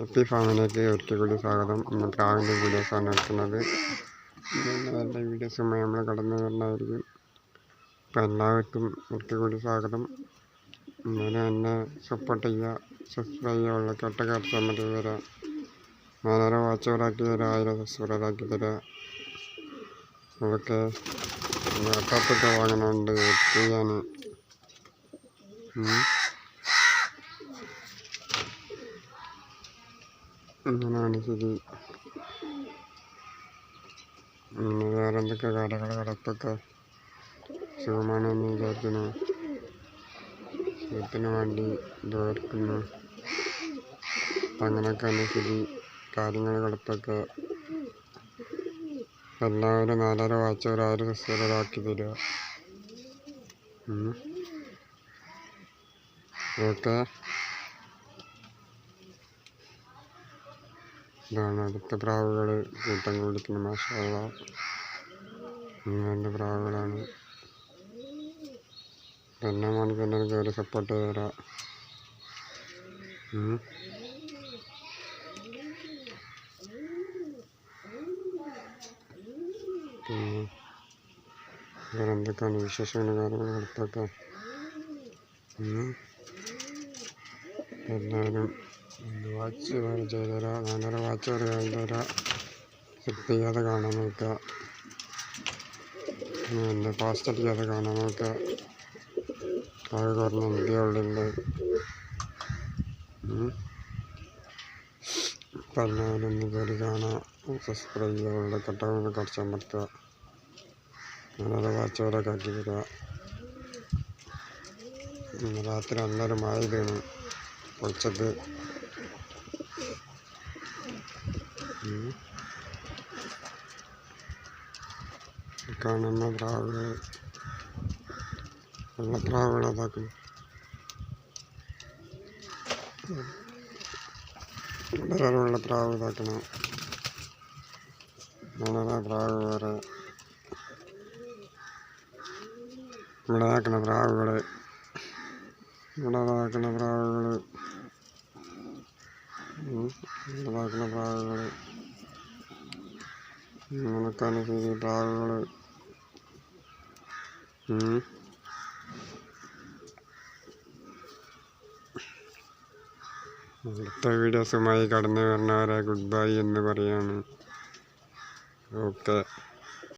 എപ്പി ഫാമിലേക്ക് ഒരിക്കൽ കൂടി സ്വാഗതം. ഇന്ന് പ്രാവിൻ്റെ വീഡിയോസാണ് എടുക്കുന്നത്. നല്ല വീഡിയോസുമായി നമ്മൾ കടന്നു വരുന്നതായിരിക്കും. അപ്പോൾ എല്ലാവർക്കും ഒരിക്കൽ കൂടി സ്വാഗതം. ഇന്നലെ എന്നെ സപ്പോർട്ട് ചെയ്യുക, സബ്സ്ക്രൈബ് ചെയ്യുക, തൊട്ടടുത്ത മതി വരാം. 400 വാച്ചവറാക്കി തരാം, 1000 സബ്സ്ക്രൈബറാക്കി തരാം. അതൊക്കെ ലാപ്ടോപ്പൊക്കെ വാങ്ങണമുണ്ട് ചെയ്യാൻ. അങ്ങനെയാണ് ശരി. വേറെ എന്തൊക്കെ കാര്യങ്ങൾ കിടപ്പൊക്കെ സുഖമാണെന്ന് വിചാരിക്കുന്നു. സുഖത്തിന് വേണ്ടി ദോർക്കുന്നു. അങ്ങനെയൊക്കെയാണ് ശരി കാര്യങ്ങൾ കിടപ്പൊക്കെ. എല്ലാവരും 400 വാച്ചവർ 1000 സബ്സ്ക്രൈബറാക്കി തരിക. ഓക്കെ. ഇതാണ് അടുത്ത പ്രാവുകൾ കൂട്ടം കൂടിക്കുന്ന. മാഷാ അല്ലാഹ്, ഇങ്ങനത്തെ പ്രാവുകളാണ്. എല്ലാ മണിക്കെന്നെ കയറി സപ്പോർട്ട് ചെയ്ത് തരാം. പിന്നെ വേറെ എന്തൊക്കെയാണ് വിശേഷങ്ങളും കാര്യങ്ങളും അടുത്തൊക്കെ. എല്ലാവരും വാച്ച് ചെയ്ത് തരാം. 400 വാച്ച് ചെയ്ത് തരാം. സ്കിപ്പ് ചെയ്യാതെ കാണാൻ നോക്കുക. എൻ്റെ ഫാസ്റ്റ് അടിക്കാതെ കാണാൻ നോക്കുക. ആകെ കുറഞ്ഞ ഇന്ത്യ ഉള്ളിൽ. അപ്പം എല്ലാവരും ഒന്ന് കയറി കാണാം. സബ്സ്ക്രൈബ് ചെയ്യുക. കട്ടൗന്ന് കുറച്ച് അമർത്തുക. 400 വാച്ചവരൊക്കെ ആക്കി തരിക. രാത്രി എല്ലാവരും ആയതാണ് ഉച്ചക്ക്. കാണുന്ന പ്രാവുകൾ വെള്ളപ്രാവുകൾ അതാക്കുന്നു. വളരെ വെള്ളപ്രാവ് ഇതാക്കണം. വളരെ പ്രാവ് വേറെ ഇവിടെ ഇതാക്കുന്ന പ്രാവുകൾ ഇതാക്കുന്ന പ്രാവുകൾ അങ്ങനെയൊക്കെയാണ് ശരി പ്രാവുകൾ. അടുത്ത വീഡിയോസുമായി കടന്നു വരുന്നവരെ ഗുഡ് ബൈ എന്ന് പറയാണ്. ഓക്കെ.